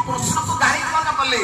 कृष्ण को गाड़ी मन कले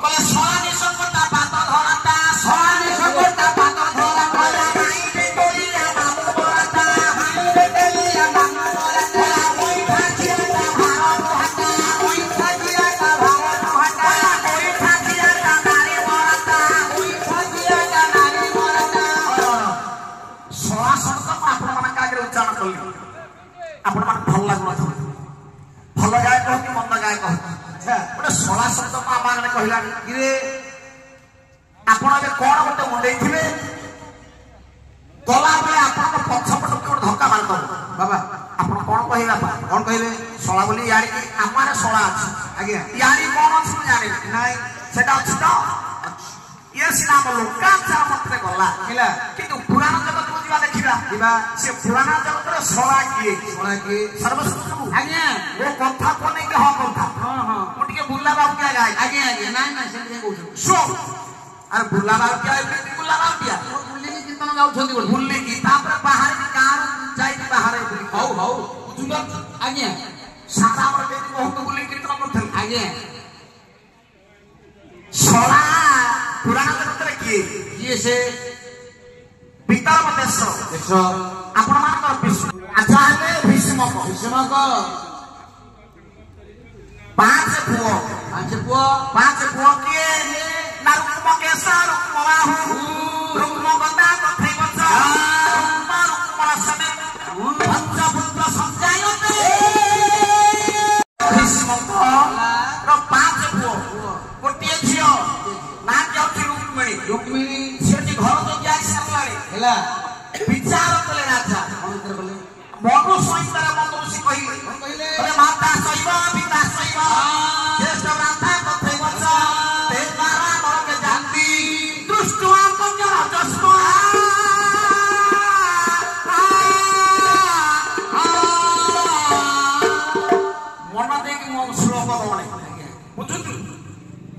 कले सोला निसंग ता पात धरता सोला निसंग ता पात धरता हाई रे गोलिया बाबू बरता हाई रे गोलिया बाबू बरता ओई ठाकिया ता भारत हटा ओई ठाकिया ता भारत हटा ओई ठाकिया ता नारी बरता ओई ठाकिया ता नारी बरता सोला शब्द आपण मन कागरे उच्चारण कली आपण मन भल लागलो भल गाय कह कि मंद गाय कह गोटे सोला शब्द मामा ने कहला कि रे आपण ए कोन गोटे मुंडे थिबे गला बेले आपण पछ पट गोटे धक्का मार दो बाबा आपण कोन कहिला कोन कहिबे सोला बोली यारी कि हमारे सोला अछि आज्ञा यारी कोन अछि जाने नाही सेटा अछि तो ये नाम लोकाचार मते गला हिला किंतु पुराण जगत को दिवा देखिबा दिवा से पुराण जगत रे सोला किए सर्वश्रेष्ठ आज्ञा वो कथा को नहीं के ह कथा हां हां मुटिके बुल्ला बाबू क्या गाय आज्ञा आज्ञा नाही नाही से कहू सो अरे बुल्ला बाबू क्या बुल्ला बाबू क्या बुल्ली की कीर्तन गाउ छथि बोल बुल्ली की तापर बाहर की कार जाई बाहर हौ हौ बुझुन आज्ञा सारा हमर बेटी बहुत बुल्ली कीर्तन करथि आज्ञा सोला पुराण जगत रे किए से पितर देश देश आपण मानकर विष्णु आजा हेले भीष्मक पांच पुओ किए ना रुक्म केसा रुक्म बाहु रुक्म गंगा कथै बच्चा रुक्म सने पंचपुत्र संजायते भीष्मक रो पांच पुओ गोटिए झियो नाम जाउछि रुक्मिणी सेठी घर तो जाय सरलारे हैला विचार कले राजा मंत्र बोले मनु सहितर मंत्री कहिले अरे माता सैव पिता सैव ज्येष्ठ राधा कथै बच्चा ते द्वारा नरके जानती दृष्टवा पंजर जस्मा मन देख मो श्लोक बोले बुझुतु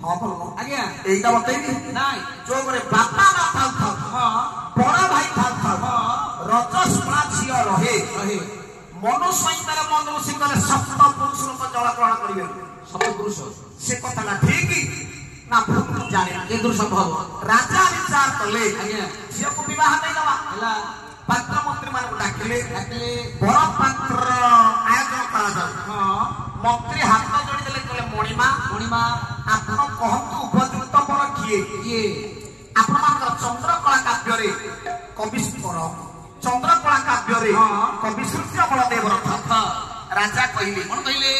हां बोलो आज्ञा एटा बतैबी नाही जो करे बापा ना थाउ थाउ हां बड़ा भाई थाउ थाउ हां रजस्पना छिया रहे मनु सहितर मंत्री कले सप्त पुरुष को जल ग्रहण करिवे सप्त पुरुष से कथा ना ठीक ना भूल जाने ए दूर संभव राजा विचार कले आज्ञा झियो को विवाह नै दवा हला पात्र मंत्री मान को डाकिले बर पात्र आयोजन करा जाय हां मंत्री हाथ जोड़ी देले कले मणिमा आपण कहंतु उपयुक्त पर किए आपण मानकर चंद्रकला काव्य रे कविश्वर चंद्रकला काव्य रे कवि सूर्य बलदेव रथ राजा कहिले मन कहिले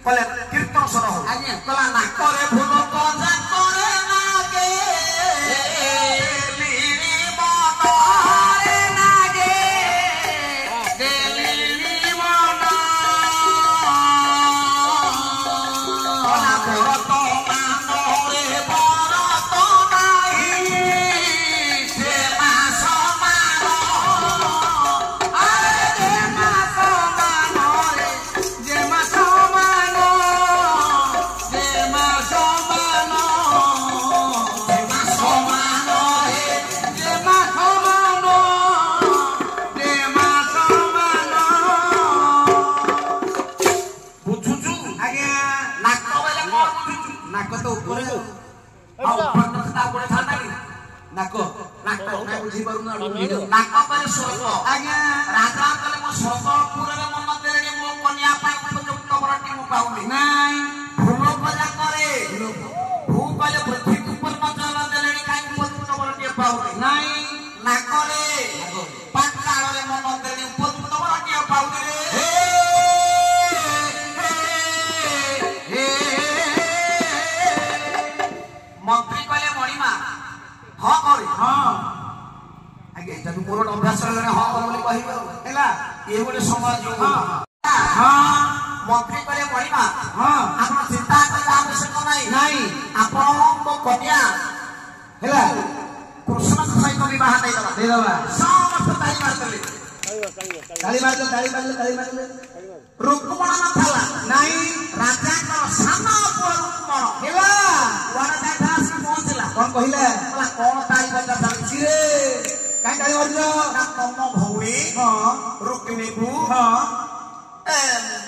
कले कीर्तन स्वर हो आज्ञा कला ना करे भूल को जा करे नागे लीली मतारे नागे लीली मना कला भरत मानरे भरत नाही से मा समान अरे जे मा समान रे जे मा समान जे मा समान जे मा समान रे जे मा समान जे मा समान बुझुचु आज्ञा नाक बेले कोन बुझुचु नाक तो ऊपर आ ऊपर ता पड़े थाना की नाक नाक ना बुझी पारु ना नाक पर स्वर्ग आज्ञा राजा कले मो स्वर्ग पुरे मन देले मो कन्या पाई उपयुक्त बरटी मो पाउली नाही भूल बजा करे भू कले पृथ्वी ऊपर मचल देले काई उपयुक्त बरटी पाउली नाही नाक रे पाताल रे मन देले उपयुक्त बरटी पाउली रे मंत्री कले मणिमा हां करे हां आगे जब मोर अभ्यास रे हां बोली कहिबो हैला ए बोले समाज जो हां मंत्री कले मणिमा हां आपण चिंता करला आवश्यक नाही आपण को कन्या हैला कृष्ण सहित विवाह दे दबा समस्त ताली मार ले रुक्मण न थाला नाही राजा को साना पुआ रुक्मण हैला वाडा देखा से पहुंचला कोन कहिला मला कोन ताई बजा चालछि रे काई ताई वर्जो ना तम भौरी हां रुक्मिणी को हां ए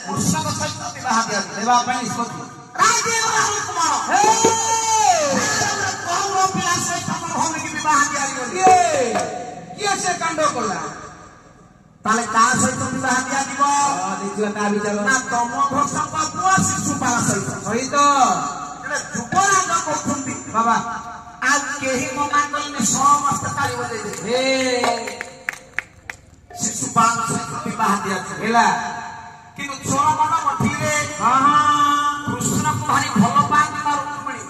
कृष्ण सहित विवाह दे देवा ପାଇଁ ନିଷ୍ପତ୍ତି ଭାଙ୍ଗି ଗଲା ରୁକ୍ମଣ କୌର ପିଲା ସହିତ ମୋ ଭଉଣୀକି ବିବାହ ଦିଆଯିବନି କିଏ ସେ କାଣ୍ଡ କଲା ତାହେଲେ କାହା ସହିତ ବିବାହ ଦିଆଯିବ ଦେଖିବା ତା ବିଚାର ନା ତମ ଘୋଷଙ୍କ ପୁଅ ଶିଶୁପାଳ ସହିତ ଯୁବରାଜ କହୁଛନ୍ତି ବାବା ଆଉ କେହି ମନା କଲେନି ସମସ୍ତେ ତାଳି ବଜେଇଦେଲେ ଶିଶୁପାଳ ସହିତ ବିବାହ ଦିଆଯିବ ହେଲା କିନ୍ତୁ ଚୋର ମନ ମଠିରେ କୃଷ୍ଣକୁ ଭାରି ଭଲ ପାଆନ୍ତି ତା ରୁକ୍ମିଣୀ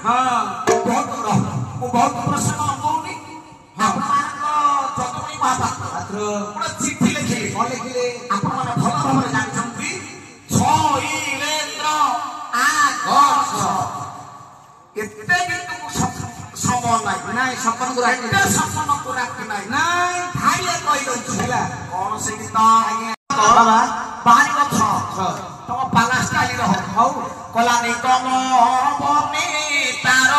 ମୁଁ ବହୁତ ପ୍ରଶ୍ନ ଅନୁଭଉନି ଆପଣମାନଙ୍କ ଯଦୁମଣି ମହାପାତ୍ର ଗୋଟେ ଚିଠି ଲେଖିଲେ କଣ ଲେଖିଲେ ଆପଣମାନେ ଭଲ ଭାବରେ ଜାଣିଛନ୍ତି ଛଇଲେନ୍ଦ୍ର ଆଗଛ ଏତେ କିନ୍ତୁ ସମୟ ନାହିଁ ନାଇଁ ସପନକୁ ରାଖି ଏତେ ସପନକୁ ରାଖି ନାହିଁ ନାଇଁ ଭାଇରେ କହିଦଉଛି ହେଲା କଣ ସେ ଗୀତ ବାବା ବାହାରି ଗଛ ତମ ପାଲା ଷ୍ଟାଇଲ ର ହଉ କଲା ନିଗମ ବନେ ତାର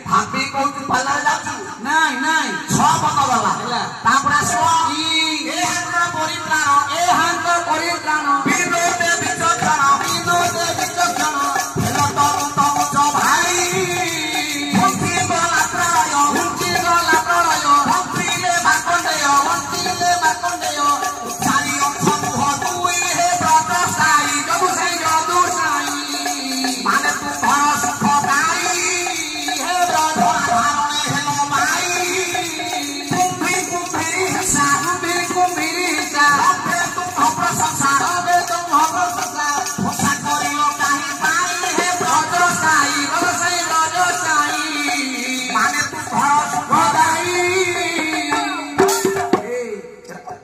ଭାବି କହୁଛୁ ପାଲାରେ ଯାଉଛୁ ନାଇଁ ନାଇଁ 6 ପଦ ଗଲା ହେଲା ତାପରେ ଆସିବ ଏ ହାଙ୍କର ପରିତ୍ରାଣ ବିନୋଦେ ବିଚକ୍ଷଣ ହେଲ ତମୁଚ ଭାଇ ଭକ୍ତି ଗଲା ପ୍ରଳୟ ଭକ୍ତିଲେ ବାକଣ୍ଡେୟ ଚାରି ଅଂଶ ମୁହ ଦୁଇ ହେ ବ୍ରତ ସାଇ ଯଦୁ ସାଇ ମାନେ ତୁ ଘର ସୁଖ ଗାଇ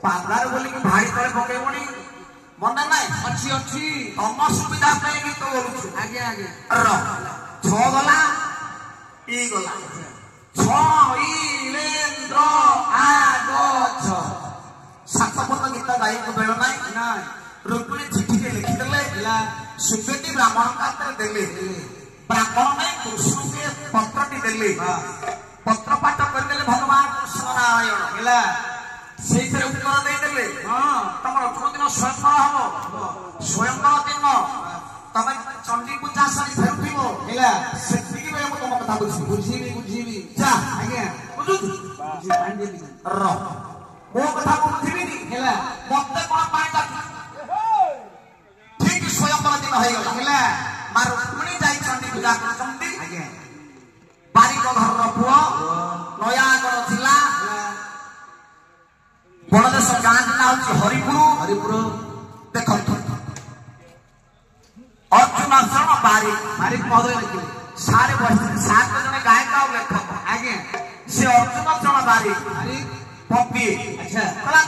ପାର୍ଲାର ବୋଲିକି ଭାଡ଼ି ତଳେ ପକେଇବଣି ମନେ ନାହିଁ ଅଛି ଅଛି ତମ ସୁବିଧା ପାଇଁ ଗୀତ ବୋଲୁଛୁ ଆଜ୍ଞା ଆଜ୍ଞା 6 ଗଲା ଇ ଗଲା ଛଇଲେନ୍ଦ୍ର ଆଗଛ 7 ପଦ ଗୀତ ଗାଇବାକୁ ବେଳ ନାହିଁ ନାଇଁ ରୁକ୍ମିଣୀ ଚିଠିଟେ ଲେଖିଦେଲେ ହେଲା ସୁବେଦୀ ବ୍ରାହ୍ମଣ ହାତରେ ଦେଲେ ବ୍ରାହ୍ମଣ ନାଇଁ କୃଷ୍ଣଙ୍କୁ ପତ୍ରଟି ଦେଲେ ପତ୍ର ପାଠ କରିଦେଲେ ଭଗବାନ କୃଷ୍ଣ ନାରାୟଣ ହେଲା ସେଇଥିରେ ଉତ୍ତର ଦେଇଦେଲେ ତମର ଯୋଉ ଦିନ ସ୍ୱୟଂବର ହବ ସ୍ୱୟଂବର ଦିନ ତମେ ଚଣ୍ଡୀ ପୂଜା ସାରି ଫେରୁଥିବ ହେଲା ସେତିକି ବେଳେ ମୁଁ ତମ କଥା ବୁଝିବି ଯା ଆଜ୍ଞା ବୁଝୁଛୁ ମୋ କଥା ବୁଝିବିନି ହେଲା ମତେ କଣ ପାଣି ଲାଗି ଠିକ ସ୍ୱୟଂବର ଦିନ ହେଇଗଲା ହେଲା ମା ରୁକ୍ମିଣୀ ଯାଇ ଚଣ୍ଡୀ ପୂଜା କରୁଛନ୍ତି ଆଜ୍ଞା ବାରିକ ଘରର ପୁଅ ନୟାଗଡ଼ ଜିଲ୍ଲା ବଣଦେଶ ଗାଁ ଜିଲ୍ଲା ହଉଛି ହରିପୁର ଦେଖନ୍ତୁ ଅର୍ଜୁନ ଶରଣ ବାରିକ ମହୋଦୟ ଲେଖିଲେ ସାରେ ବସିଥିଲେ ସାର୍ ତ ଜଣେ ଗାୟକ ଆଉ ଲେଖକ ଆଜ୍ଞା ସେ ଅର୍ଜୁନ ଚରଣ ବାରିକ ପପି ଆଚ୍ଛା କହିଲା